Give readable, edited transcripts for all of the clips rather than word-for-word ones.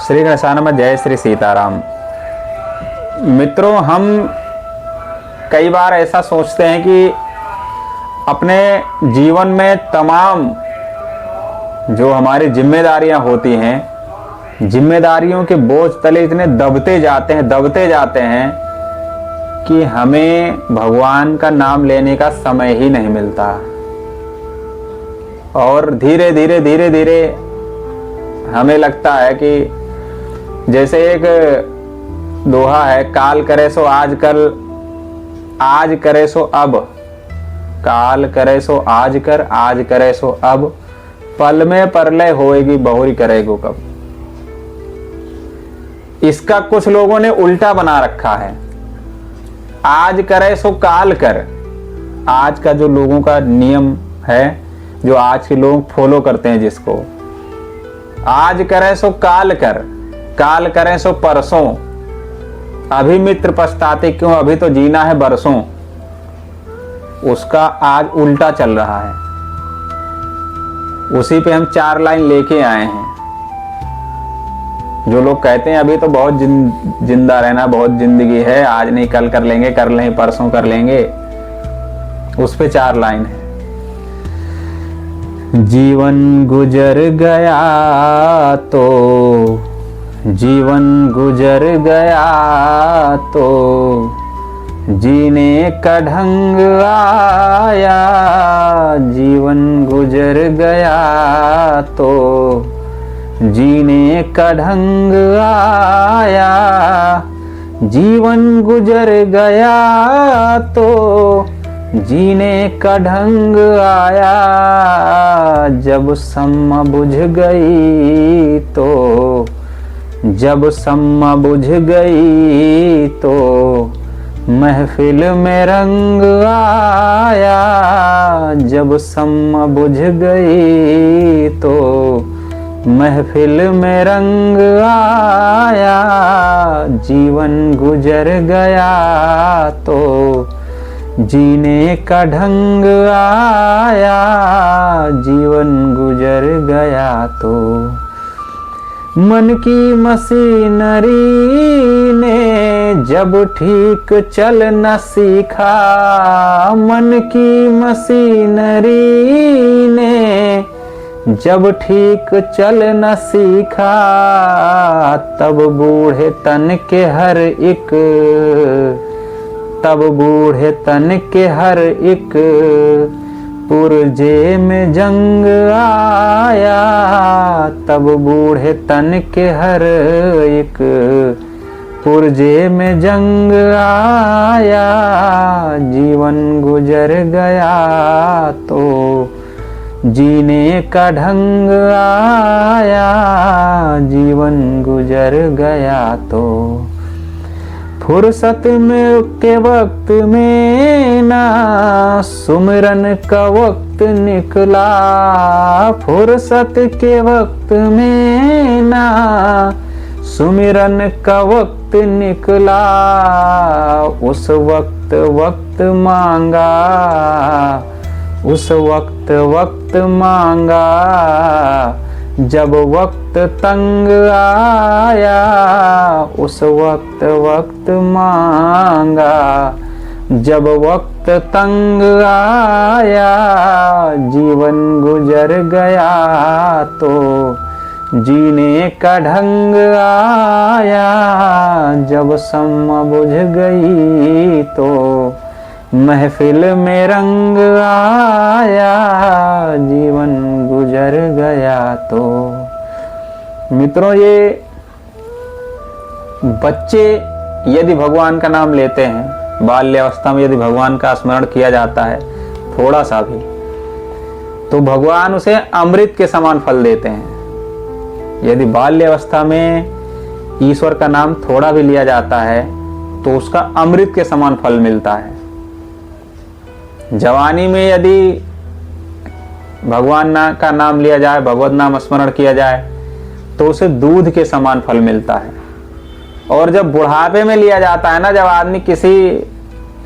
श्री गणेशानंद, जय श्री सीताराम। मित्रों, हम कई बार ऐसा सोचते हैं कि अपने जीवन में तमाम जो हमारी जिम्मेदारियां होती हैं, जिम्मेदारियों के बोझ तले इतने दबते जाते हैं कि हमें भगवान का नाम लेने का समय ही नहीं मिलता। और धीरे धीरे हमें लगता है कि जैसे एक दोहा है, काल करे सो आज कर, आज करे सो अब, काल करे सो आज कर, आज करे सो अब, पल में परलय होएगी बहुरी करेगो कब। इसका कुछ लोगों ने उल्टा बना रखा है, आज करे सो काल कर। आज का जो लोगों का नियम है, जो आज के लोग फॉलो करते हैं, जिसको आज करे सो काल कर, काल करे सो परसों, अभी मित्र पछताते क्यों, अभी तो जीना है बरसों। उसका आज उल्टा चल रहा है। उसी पे हम 4 लाइन लेके आए हैं। जो लोग कहते हैं अभी तो बहुत जिंदा रहना, बहुत जिंदगी है, आज नहीं कल कर लेंगे, कर लेंगे परसों कर लेंगे, उस पे 4 लाइन है। जीवन गुजर गया तो, जीवन गुजर गया तो, जीने का ढंग आया। जीवन गुजर गया तो, जीने का ढंग आया। जीवन गुजर गया तो, जीने का ढंग आया। जब सम्मा बुझ गई तो, जब सम्मा बुझ गई तो, महफिल में रंग आया। जब सम्मा बुझ गई तो, महफिल में रंग आया। जीवन गुजर गया तो, जीने का ढंग आया। जीवन गुजर गया तो, मन की मशीनरी ने जब ठीक चल न सीखा, मन की मशीनरी ने जब ठीक चल न सीखा, तब बूढ़े तन के हर एक, तब बूढ़े तन के हर एक पुरजे में जंग आया। तब बूढ़े तन के हर एक पुरजे में जंग आया। जीवन गुजर गया तो, जीने का ढंग आया। जीवन गुजर गया तो, फुर्सत में के वक्त में ना सुमिरन का वक्त निकला। फुर्सत के वक्त में ना सुमिरन का वक्त निकला। उस वक्त वक्त मांगा, उस वक्त वक्त मांगा, जब वक्त तंग आया। उस वक्त वक्त मांगा, जब वक्त तंग आया। जीवन गुजर गया तो, जीने का ढंग आया। जब सम्मा बुझ गई तो, महफिल में रंग आया। जीवन गुजर गया तो। मित्रों, ये बच्चे यदि भगवान का नाम लेते हैं, बाल्यावस्था में यदि भगवान का स्मरण किया जाता है थोड़ा सा भी, तो भगवान उसे अमृत के समान फल देते हैं। यदि बाल्यावस्था में ईश्वर का नाम थोड़ा भी लिया जाता है तो उसका अमृत के समान फल मिलता है। जवानी में यदि भगवान का नाम लिया जाए, भगवत नाम स्मरण किया जाए, तो उसे दूध के समान फल मिलता है। और जब बुढ़ापे में लिया जाता है ना, जब आदमी किसी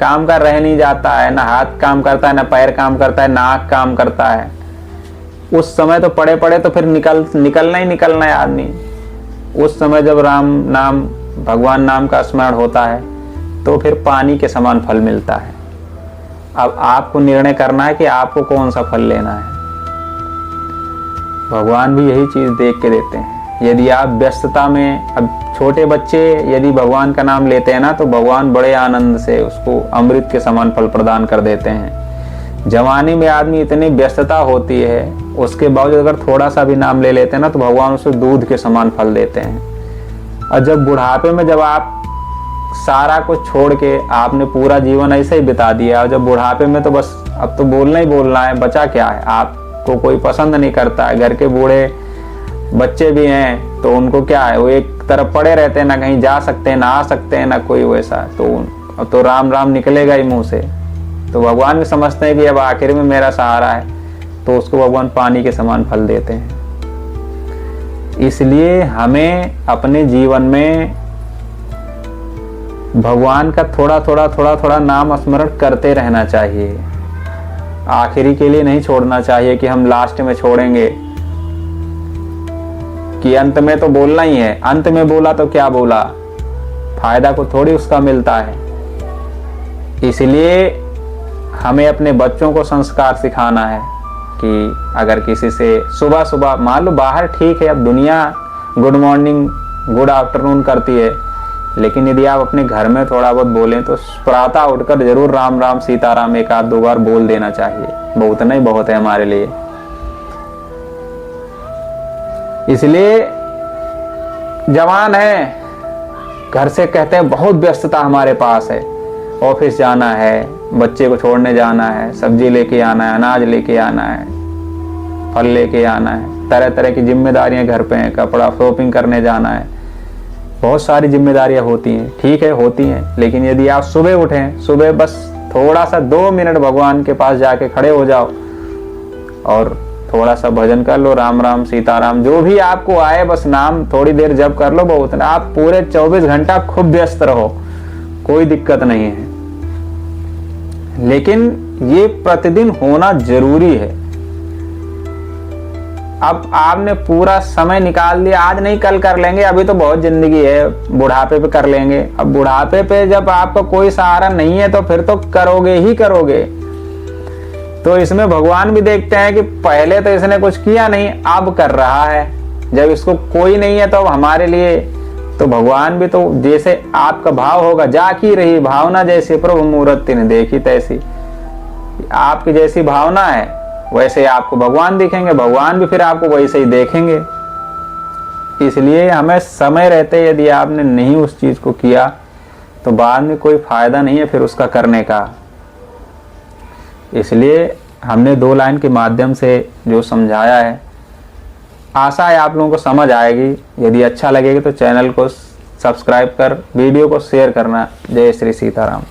काम का रह नहीं जाता है, ना हाथ काम करता है, ना पैर काम करता है, नाक काम करता है, उस समय तो पड़े पड़े तो फिर निकलना ही निकलना है आदमी। उस समय जब राम नाम भगवान नाम का स्मरण होता है तो फिर पानी के समान फल मिलता है। अब आपको निर्णय करना है कि आपको कौन सा फल लेना है। भगवान भी यही चीज़ देख के देते हैं। यदि आप व्यस्तता में, अब छोटे बच्चे यदि भगवान का नाम लेते हैं ना तो भगवान बड़े आनंद से उसको अमृत के समान फल प्रदान कर देते हैं। जवानी में आदमी इतनी व्यस्तता होती है, उसके बावजूद अगर थोड़ा सा भी नाम ले लेते हैं ना तो भगवान उसे दूध के समान फल देते हैं। और जब बुढ़ापे में जब आप सारा कुछ छोड़ के आपने पूरा जीवन ऐसे ही बिता दिया और जब बुढ़ापे में तो बस अब तो बोलना ही बोलना है, बचा क्या है। आपको कोई पसंद नहीं करता है, घर के बूढ़े बच्चे भी हैं तो उनको क्या है, वो एक तरफ पड़े रहते हैं, ना कहीं जा सकते हैं, ना आ सकते हैं, ना कोई वैसा। तो राम राम निकलेगा ही मुंह से। तो भगवान भी समझते हैं कि अब आखिर में मेरा सहारा है, तो उसको भगवान पानी के समान फल देते हैं। इसलिए हमें अपने जीवन में भगवान का थोड़ा थोड़ा नाम स्मरण करते रहना चाहिए। आखिरी के लिए नहीं छोड़ना चाहिए कि हम लास्ट में छोड़ेंगे, कि अंत में तो बोलना ही है, अंत में बोला तो क्या बोला, फायदा को थोड़ी उसका मिलता है। इसलिए हमें अपने बच्चों को संस्कार सिखाना है कि अगर किसी से सुबह सुबह, मान लो बाहर ठीक है, अब दुनिया गुड मॉर्निंग गुड आफ्टरनून करती है, लेकिन यदि आप अपने घर में थोड़ा बहुत बोलें तो प्रातः उठकर जरूर राम राम सीताराम एक आध दो बार बोल देना चाहिए। बहुत नहीं बहुत है हमारे लिए। इसलिए जवान है, घर से कहते हैं बहुत व्यस्तता हमारे पास है, ऑफिस जाना है, बच्चे को छोड़ने जाना है, सब्जी लेके आना है, अनाज लेके आना है, फल लेके आना है, तरह तरह की जिम्मेदारियां घर पे हैं, कपड़ा शॉपिंग करने जाना है, बहुत सारी जिम्मेदारियां होती हैं। ठीक है होती हैं, लेकिन यदि आप सुबह उठें, सुबह बस थोड़ा सा 2 मिनट भगवान के पास जाके खड़े हो जाओ और थोड़ा सा भजन कर लो, राम राम सीताराम, जो भी आपको आए बस नाम थोड़ी देर जप कर लो, बहुत ना। आप पूरे 24 घंटा खूब व्यस्त रहो, कोई दिक्कत नहीं है, लेकिन ये प्रतिदिन होना जरूरी है। अब आपने पूरा समय निकाल दिया, आज नहीं कल कर लेंगे, अभी तो बहुत जिंदगी है, बुढ़ापे पे कर लेंगे। अब बुढ़ापे पे जब आपका कोई सहारा नहीं है तो फिर तो करोगे ही करोगे। तो इसमें भगवान भी देखते हैं कि पहले तो इसने कुछ किया नहीं, अब कर रहा है। जब इसको कोई नहीं है तो अब हमारे लिए तो भगवान भी तो, जैसे आपका भाव होगा, जाकी रही भावना जैसी प्रभु मूर्ति ने देखी तैसी। आपकी जैसी भावना है वैसे आपको भगवान दिखेंगे, भगवान भी फिर आपको वैसे ही देखेंगे। इसलिए हमें समय रहते यदि आपने नहीं उस चीज को किया तो बाद में कोई फायदा नहीं है फिर उसका करने का। इसलिए हमने 2 लाइन के माध्यम से जो समझाया है, आशा है आप लोगों को समझ आएगी। यदि अच्छा लगेगा तो चैनल को सब्सक्राइब कर वीडियो को शेयर करना। जय श्री सीताराम।